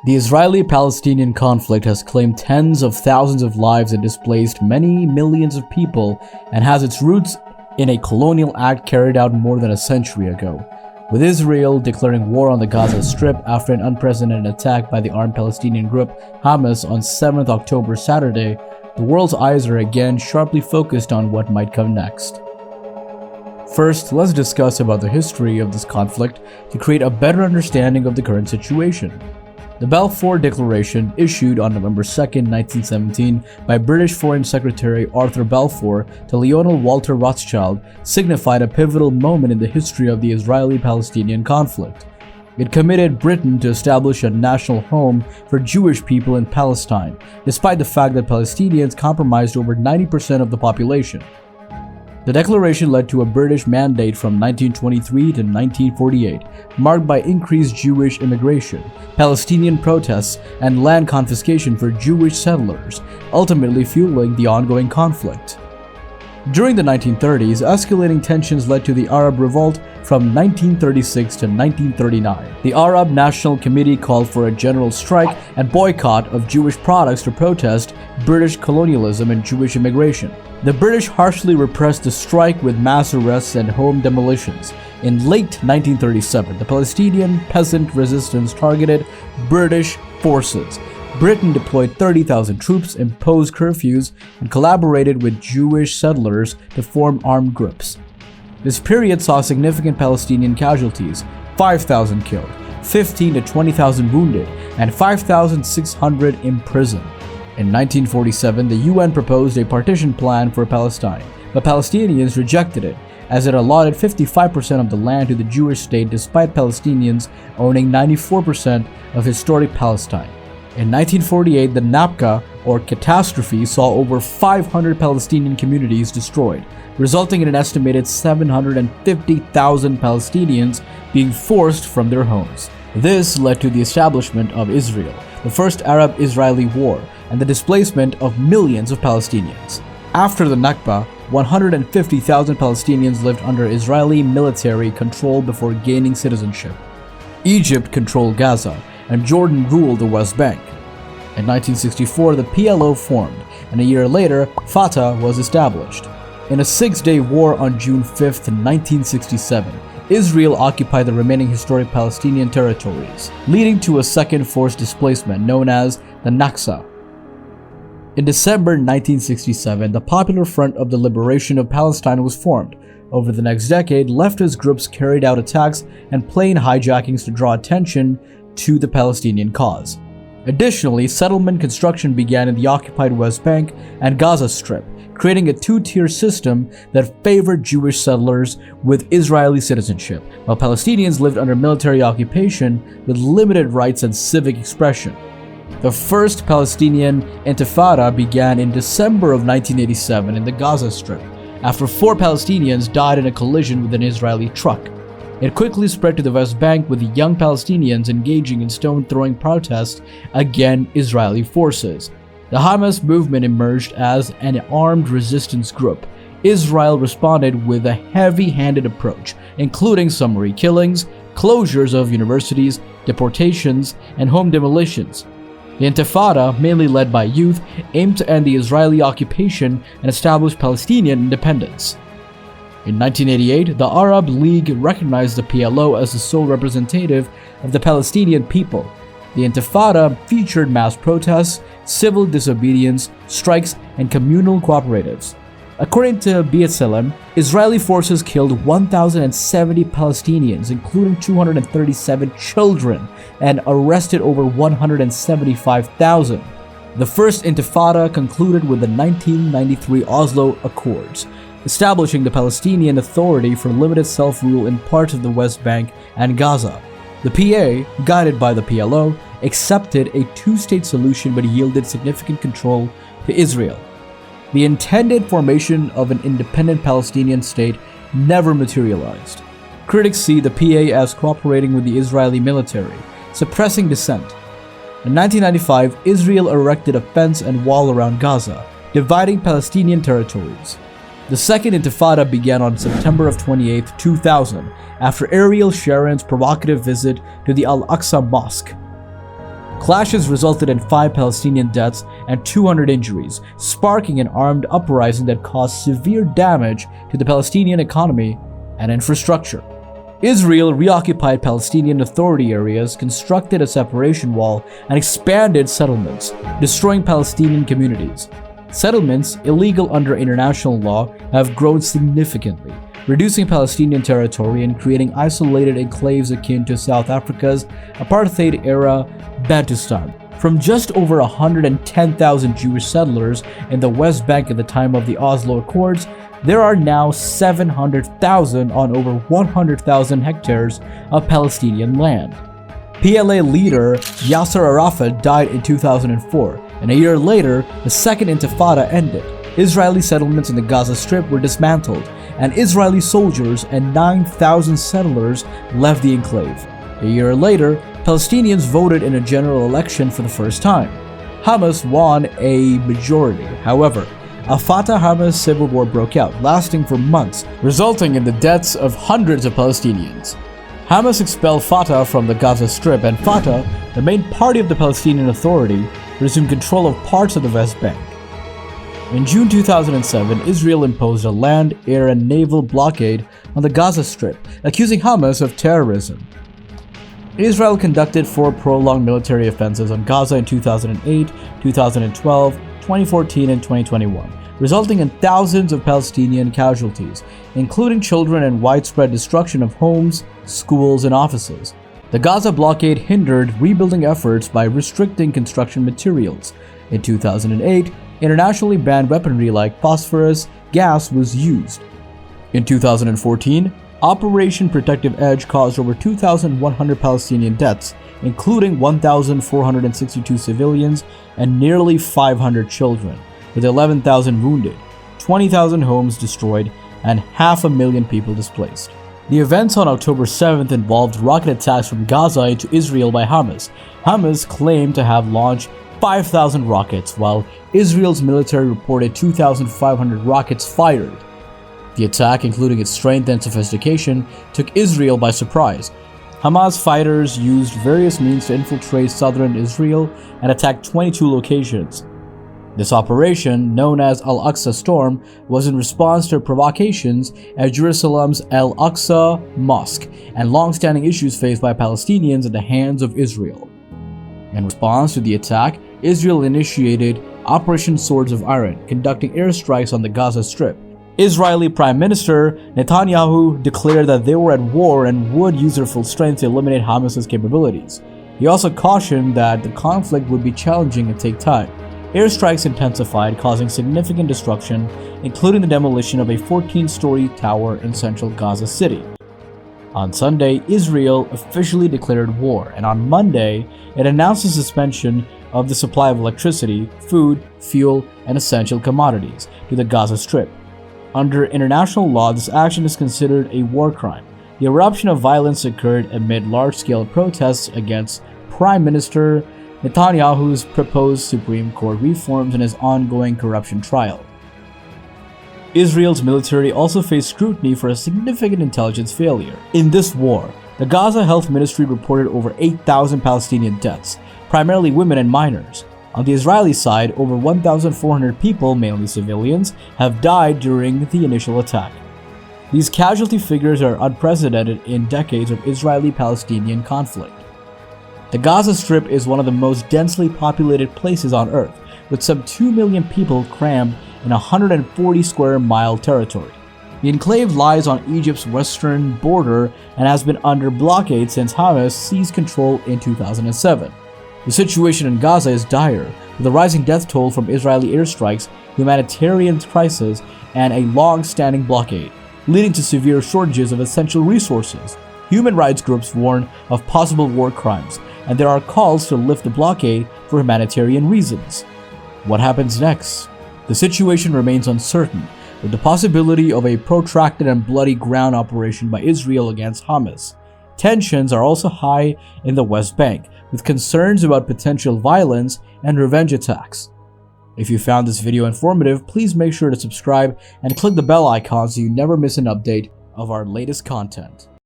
The Israeli-Palestinian conflict has claimed tens of thousands of lives and displaced many millions of people, and has its roots in a colonial act carried out more than a century ago, with Israel declaring war on the Gaza Strip after an unprecedented attack by the armed Palestinian group Hamas on 7th October Saturday. The world's eyes are again sharply focused on what might come next. First, let's discuss about the history of this conflict to create a better understanding of the current situation. The Balfour Declaration, issued on November 2, 1917 by British Foreign Secretary Arthur Balfour to Lionel Walter Rothschild, signified a pivotal moment in the history of the Israeli-Palestinian conflict. It committed Britain to establish a national home for Jewish people in Palestine, despite the fact that Palestinians comprised over 90% of the population. The declaration led to a British mandate from 1923 to 1948, marked by increased Jewish immigration, Palestinian protests, and land confiscation for Jewish settlers, ultimately fueling the ongoing conflict. During the 1930s, escalating tensions led to the Arab Revolt from 1936 to 1939. The Arab National Committee called for a general strike and boycott of Jewish products to protest British colonialism and Jewish immigration. The British harshly repressed the strike with mass arrests and home demolitions. In late 1937, the Palestinian peasant resistance targeted British forces. Britain deployed 30,000 troops, imposed curfews, and collaborated with Jewish settlers to form armed groups. This period saw significant Palestinian casualties: 5,000 killed, 15,000 to 20,000 wounded, and 5,600 imprisoned. In 1947, the UN proposed a partition plan for Palestine, but Palestinians rejected it, as it allotted 55% of the land to the Jewish state despite Palestinians owning 94% of historic Palestine. In 1948, the Nakba, or catastrophe, saw over 500 Palestinian communities destroyed, resulting in an estimated 750,000 Palestinians being forced from their homes. This led to the establishment of Israel, the first Arab-Israeli war, and the displacement of millions of Palestinians. After the Nakba, 150,000 Palestinians lived under Israeli military control before gaining citizenship. Egypt controlled Gaza, and Jordan ruled the West Bank. In 1964, the PLO formed, and a year later, Fatah was established. In a six-day war on June 5, 1967, Israel occupied the remaining historic Palestinian territories, leading to a second forced displacement known as the Nakba. In December 1967, the Popular Front of the Liberation of Palestine was formed. Over the next decade, leftist groups carried out attacks and plane hijackings to draw attention to the Palestinian cause. Additionally, settlement construction began in the occupied West Bank and Gaza Strip, creating a two-tier system that favored Jewish settlers with Israeli citizenship, while Palestinians lived under military occupation with limited rights and civic expression. The first Palestinian Intifada began in December of 1987 in the Gaza Strip, after 4 Palestinians died in a collision with an Israeli truck. It quickly spread to the West Bank, with young Palestinians engaging in stone-throwing protests against Israeli forces. The Hamas movement emerged as an armed resistance group. Israel responded with a heavy-handed approach, including summary killings, closures of universities, deportations, and home demolitions. The Intifada, mainly led by youth, aimed to end the Israeli occupation and establish Palestinian independence. In 1988, the Arab League recognized the PLO as the sole representative of the Palestinian people. The Intifada featured mass protests, civil disobedience, strikes, and communal cooperatives. According to B'Tselem, Israeli forces killed 1,070 Palestinians, including 237 children, and arrested over 175,000. The First Intifada concluded with the 1993 Oslo Accords, establishing the Palestinian Authority for limited self-rule in parts of the West Bank and Gaza. The PA, guided by the PLO, accepted a two-state solution but yielded significant control to Israel. The intended formation of an independent Palestinian state never materialized. Critics see the PA as cooperating with the Israeli military, suppressing dissent. In 1995, Israel erected a fence and wall around Gaza, dividing Palestinian territories. The Second Intifada began on September of 28, 2000, after Ariel Sharon's provocative visit to the Al-Aqsa Mosque. Clashes resulted in 5 Palestinian deaths and 200 injuries, sparking an armed uprising that caused severe damage to the Palestinian economy and infrastructure. Israel reoccupied Palestinian Authority areas, constructed a separation wall, and expanded settlements, destroying Palestinian communities. Settlements, illegal under international law, have grown significantly, reducing Palestinian territory and creating isolated enclaves akin to South Africa's apartheid-era Bantustan. From just over 110,000 Jewish settlers in the West Bank at the time of the Oslo Accords, there are now 700,000 on over 100,000 hectares of Palestinian land. PLA leader Yasser Arafat died in 2004, and a year later, the Second Intifada ended. Israeli settlements in the Gaza Strip were dismantled, and Israeli soldiers and 9,000 settlers left the enclave. A year later, Palestinians voted in a general election for the first time. Hamas won a majority. However, a Fatah-Hamas civil war broke out, lasting for months, resulting in the deaths of hundreds of Palestinians. Hamas expelled Fatah from the Gaza Strip, and Fatah, the main party of the Palestinian Authority, resumed control of parts of the West Bank. In June 2007, Israel imposed a land, air, and naval blockade on the Gaza Strip, accusing Hamas of terrorism. Israel conducted 4 prolonged military offensives on Gaza in 2008, 2012, 2014, and 2021, resulting in thousands of Palestinian casualties, including children and widespread destruction of homes, schools, and offices. The Gaza blockade hindered rebuilding efforts by restricting construction materials. In 2008, internationally banned weaponry like phosphorus gas was used. In 2014, Operation Protective Edge caused over 2,100 Palestinian deaths, including 1,462 civilians and nearly 500 children, with 11,000 wounded, 20,000 homes destroyed, and 500,000 people displaced. The events on October 7th involved rocket attacks from Gaza into Israel by Hamas. Hamas claimed to have launched 5,000 rockets, while Israel's military reported 2,500 rockets fired. The attack, including its strength and sophistication, took Israel by surprise. Hamas fighters used various means to infiltrate southern Israel and attacked 22 locations. This operation, known as Al-Aqsa Storm, was in response to provocations at Jerusalem's Al-Aqsa Mosque and long-standing issues faced by Palestinians at the hands of Israel. In response to the attack, Israel initiated Operation Swords of Iron, conducting airstrikes on the Gaza Strip. Israeli Prime Minister Netanyahu declared that they were at war and would use their full strength to eliminate Hamas's capabilities. He also cautioned that the conflict would be challenging and take time. Airstrikes intensified, causing significant destruction, including the demolition of a 14-story tower in central Gaza City. On Sunday, Israel officially declared war, and on Monday, it announced the suspension of the supply of electricity, food, fuel, and essential commodities to the Gaza Strip. Under international law, this action is considered a war crime. The eruption of violence occurred amid large-scale protests against Prime Minister Netanyahu's proposed Supreme Court reforms and his ongoing corruption trial. Israel's military also faced scrutiny for a significant intelligence failure. In this war, the Gaza Health Ministry reported over 8,000 Palestinian deaths, primarily women and minors. On the Israeli side, over 1,400 people, mainly civilians, have died during the initial attack. These casualty figures are unprecedented in decades of Israeli-Palestinian conflict. The Gaza Strip is one of the most densely populated places on Earth, with some 2 million people crammed in a 140 square mile territory. The enclave lies on Egypt's western border and has been under blockade since Hamas seized control in 2007. The situation in Gaza is dire, with a rising death toll from Israeli airstrikes, humanitarian crisis, and a long-standing blockade, leading to severe shortages of essential resources. Human rights groups warn of possible war crimes, and there are calls to lift the blockade for humanitarian reasons. What happens next? The situation remains uncertain, with the possibility of a protracted and bloody ground operation by Israel against Hamas. Tensions are also high in the West Bank, with concerns about potential violence and revenge attacks. If you found this video informative, please make sure to subscribe and click the bell icon so you never miss an update of our latest content.